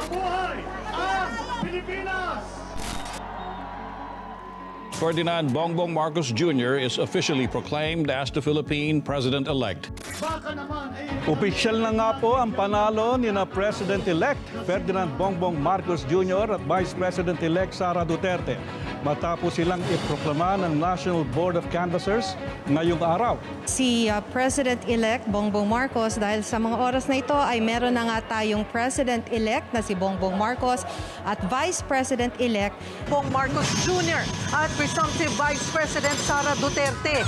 Mabuhay ang Pilipinas! Ferdinand Bongbong Marcos Jr. is officially proclaimed as the Philippine President-elect. Opisyal na nga po ang panalo ni na President-elect Ferdinand Bongbong Marcos Jr. at Vice President-elect Sara Duterte matapos silang iproklama ng National Board of Canvassers ngayong araw. Si President-elect Bongbong Marcos, dahil sa mga oras na ito ay meron na nga tayong President-elect na si Bongbong Marcos at Vice President-elect Bong Marcos Jr. at presumptive Vice President Sara Duterte.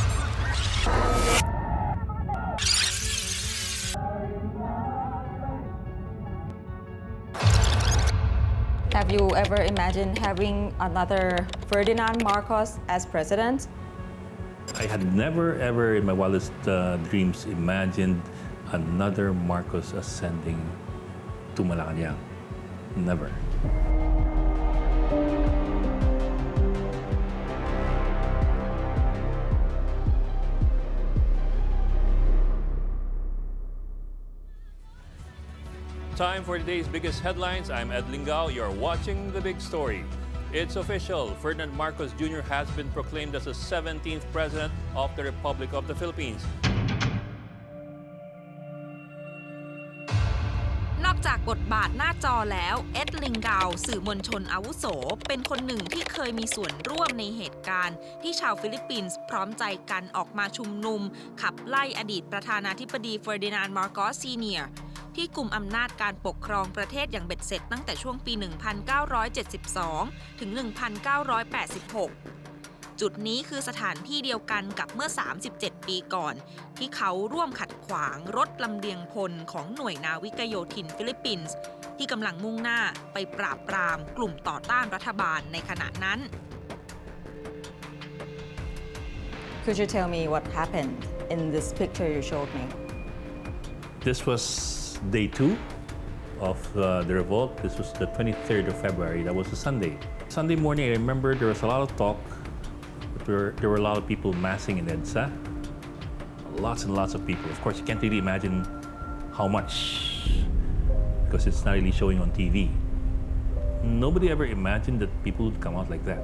Have you ever imagined having another Ferdinand Marcos as president? I had never ever in my wildest dreams imagined another Marcos ascending to Malacanang. Never. Time for today's biggest headlines. I'm Ed Lingao. You're watching The Big Story. It's official. Ferdinand Marcos Jr. has been proclaimed as the 17th President of the Republic of the Philippines. นอกจากบทบาทหน้าจอแล้วเอ็ดลิงกาวสื่อมวลชนอาวุโสเป็นคนหนึ่งที่เคยมีส่วนร่วมในเหตุการณ์ที่ชาวฟิลิปปินส์พร้อมใจกันออกมาชุมนุมขับไล่อดีตประธานาธิบดีเฟอร์ดินานด์ มาร์กอส ซีเนียร์ที่กุมอำนาจการปกครองประเทศอย่างเบ็ดเสร็จตั้งแต่ช่วงปี 1972 ถึง 1986 จุดนี้คือสถานที่เดียวกันกับเมื่อ 37 ปีก่อนที่เขาร่วมขัดขวางรถลำเลียงพลของหน่วยนาวิกโยธินฟิลิปปินส์ที่กำลังมุ่งหน้าไปปราบปรามกลุ่มต่อต้านรัฐบาลในขณะนั้น Could you tell me what happened in this picture you showed me? This was day 2 of the revolt. This was the 23rd of February. That was a Sunday. Sunday morning, I remember there was a lot of talk. There were a lot of people massing in EDSA. Lots and lots of people. Of course, you can't really imagine how much because it's not really showing on TV. Nobody ever imagined that people would come out like that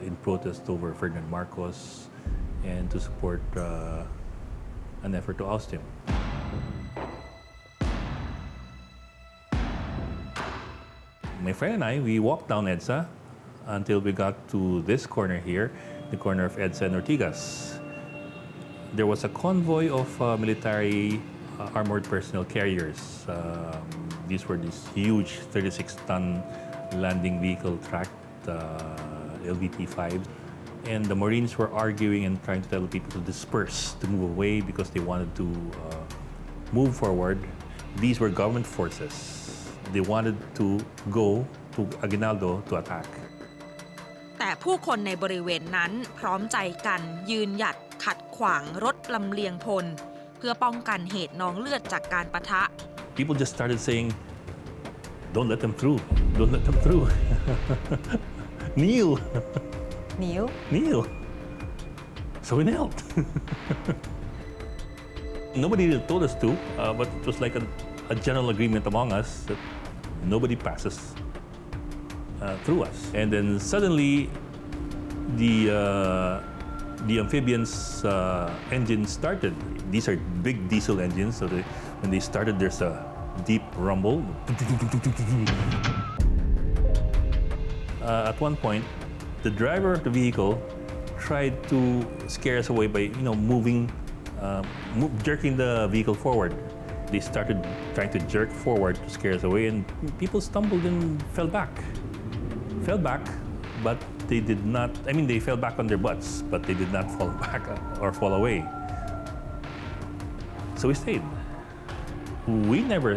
in protest over Ferdinand Marcos and to support an effort to oust him. My friend and I, we walked down EDSA until we got to this corner here, the corner of EDSA and Ortigas. There was a convoy of military armored personnel carriers. These were these huge 36-ton landing vehicle tracked LVT-5s. And the Marines were arguing and trying to tell the people to disperse, to move away because they wanted to move forward. These were government forces. They wanted to go to Aguinaldo to attack. แต่ผู้คนในบริเวณนั้นพร้อมใจกันยืนหยัดขัดขวางรถลำเลียงพลเพื่อป้องกันเหตุนองเลือดจากการปะทะ People just started saying, "Don't let them through. Don't let them through." Kneel. Kneel? Kneel. So we knelt. Nobody told us to, but it was like a general agreement among us that nobody passes through us. And then suddenly, the amphibians' engines started. These are big diesel engines, so when they started, there's a deep rumble. At one point, the driver of the vehicle tried to scare us away by, moving, jerking the vehicle forward. They started trying to jerk forward to scare us away, and people stumbled and fell back. But they did not, they fell back on their butts, but they did not fall back or fall away. So we stayed. We never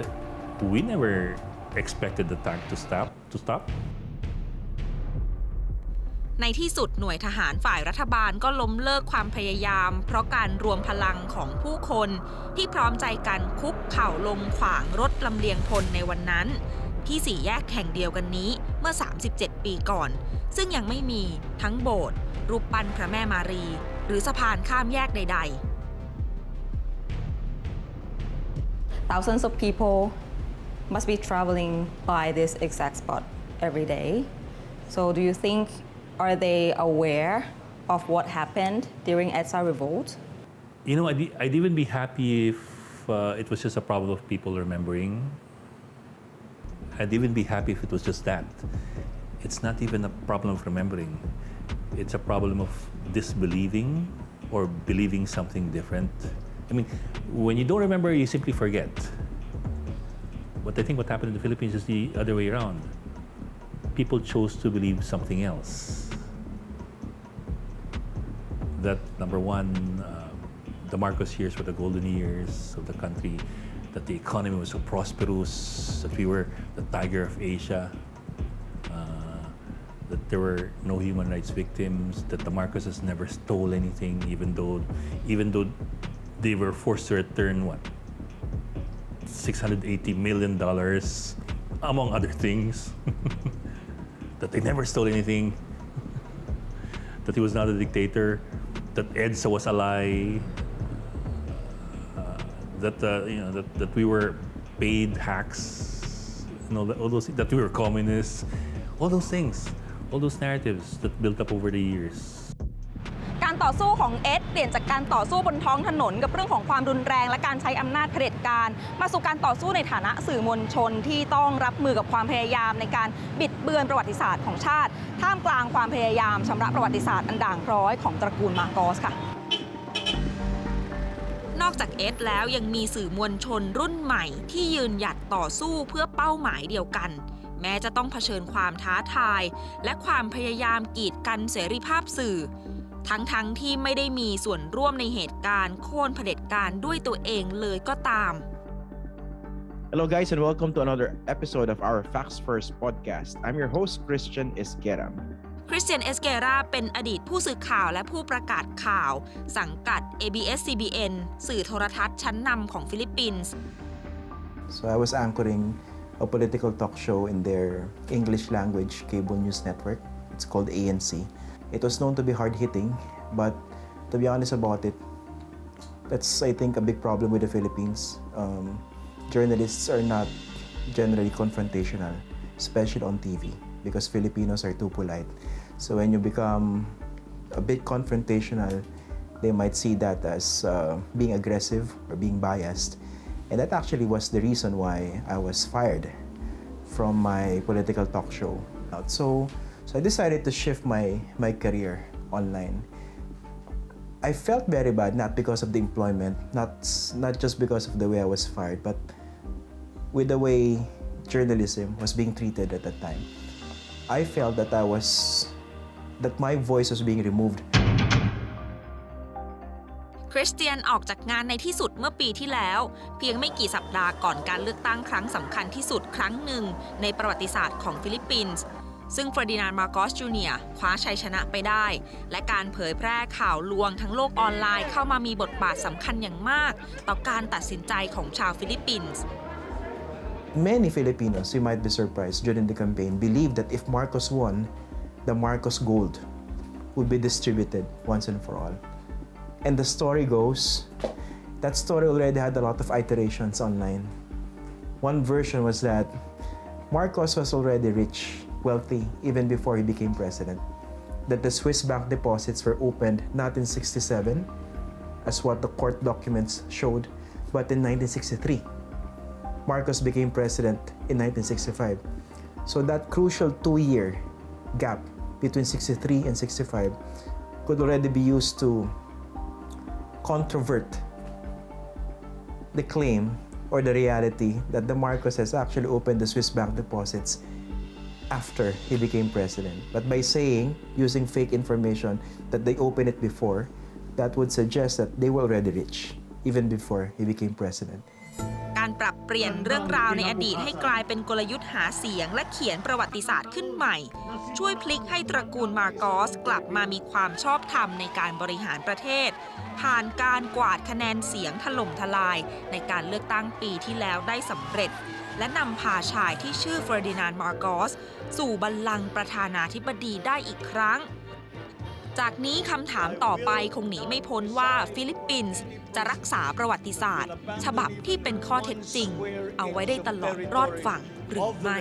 expected the tank to stop. ในที่สุดหน่วยทหารฝ่ายรัฐบาลก็ล้มเลิกความพยายามเพราะการรวมพลังของผู้คนที่พร้อมใจกันคุกเข่าลงขวางรถลำเลียงพลในวันนั้นที่สี่แยกแห่งเดียวกันนี้เมื่อ 37 ปีก่อนซึ่งยังไม่มีทั้งโบสถ์รูปปั้นพระแม่มารีหรือสะพานข้ามแยกใดๆ Thousands of people must be traveling by this exact spot every day. So do you think, are they aware of what happened during EDSA revolt? You know, I'd even be happy if it was just a problem of people remembering. I'd even be happy if it was just that. It's not even a problem of remembering. It's a problem of disbelieving or believing something different. I mean, when you don't remember, you simply forget. But I think what happened in the Philippines is the other way around. People chose to believe something else. That, number one, the Marcos years were the golden years of the country, that the economy was so prosperous, that we were the tiger of Asia, that there were no human rights victims, that the Marcoses never stole anything, even though they were forced to return what? $680 million, among other things. That they never stole anything, that he was not a dictator, that EDSA was a lie, that we were paid hacks, all those, that we were communists, all those things, all those narratives that built up over the years. การต่อสู้ของเอสเปลี่ยนจากการต่อสู้บนท้องถนนกับเรื่องของความรุนแรงและการใช้อำนาจเผด็จการมาสู่การต่อสู้ในฐานะสื่อมวลชนที่ต้องรับมือกับความพยายามในการบิดเบือนประวัติศาสตร์ของชาติท่ามกลางความพยายามชำระประวัติศาสตร์อันด่างพร้อยของตระกูลมาร์กอสค่ะนอกจากเอสแล้วยังมีสื่อมวลชนรุ่นใหม่ที่ยืนหยัดต่อสู้เพื่อเป้าหมายเดียวกันแม้จะต้องเผชิญความท้าทายและความพยายามกีดกันเสรีภาพสื่อทั้งที่ไม่ได้มีส่วนร่วมในเหตุการณ์โค่นเผด็จการด้วยตัวเองเลยก็ตาม Hello guys and welcome to another episode of our Facts First podcast. I'm your host Christian Esguerra. Christian Esguerra เป็นอดีตผู้สื่อข่าวและผู้ประกาศข่าวสังกัด ABS-CBN สื่อโทรทัศน์ชั้นนำของฟิลิปปินส์ So I was anchoring a political talk show in their English language cable news network. It's called ANC.It was known to be hard-hitting, but to be honest about it, that's, I think, a big problem with the Philippines. Journalists are not generally confrontational, especially on TV, because Filipinos are too polite. So when you become a bit confrontational, they might see that as being aggressive or being biased. And that actually was the reason why I was fired from my political talk show. So I decided to shift my career online. I felt very bad, not because of the employment, not just because of the way I was fired, but with the way journalism was being treated at that time. I felt that my voice was being removed. คริสเตียนออกจากงานในที่สุดเมื่อปีที่แล้วเพียงไม่กี่สัปดาห์ก่อนการเลือกตั้งครั้งสำคัญที่สุดครั้งหนึ่งในประวัติศาสตร์ของฟิลิปปินส์ซึ่งเฟอร์ดินานด์ มาร์โกส จูเนียร์คว้าชัยชนะไปได้และการเผยแพร่ข่าวลวงทั้งโลกออนไลน์เข้ามามีบทบาทสำคัญอย่างมากต่อการตัดสินใจของชาวฟิลิปปินส์ Many Filipinos, you might be surprised, during the campaign believed that if Marcos won, the Marcos gold would be distributed once and for all. And the story goes, that story already had a lot of iterations online. One version was that Marcos was already rich,wealthy even before he became president. That the Swiss bank deposits were opened not in 1967, as what the court documents showed, but in 1963. Marcos became president in 1965. So that crucial 2-year gap between 63 and 65 could already be used to controvert the claim or the reality that the Marcos has actually opened the Swiss bank deposits after he became president. But by saying, using fake information, that they opened it before, that would suggest that they were already rich, even before he became president. การปรับเปลี่ยนเรื่องราวในอดีตให้กลายเป็นกลยุทธ์หาเสียงและเขียนประวัติศาสตร์ขึ้นใหม่ช่วยพลิกให้ตระกูลมาร์โกสกลับมามีความชอบธรรมในการบริหารประเทศผ่านการกวาดคะแนนเสียงถล่มทลายในการเลือกตั้งปีที่แล้วได้สำเร็จและนำพาชายที่ชื่อเฟอร์ดินานด์ มาร์โกสสู่บัลลังก์ประธานาธิบดีได้อีกครั้งจ จากนี้คำถามต่อไปคงหนีไม่พ้นว่าฟิลิปปินส์จะรักษาประวัติศาสตร์ ฉบับที่เป็นข้อเท็จจริง เอาไว้ได้ตลอดรอดฝั่งหรือไม่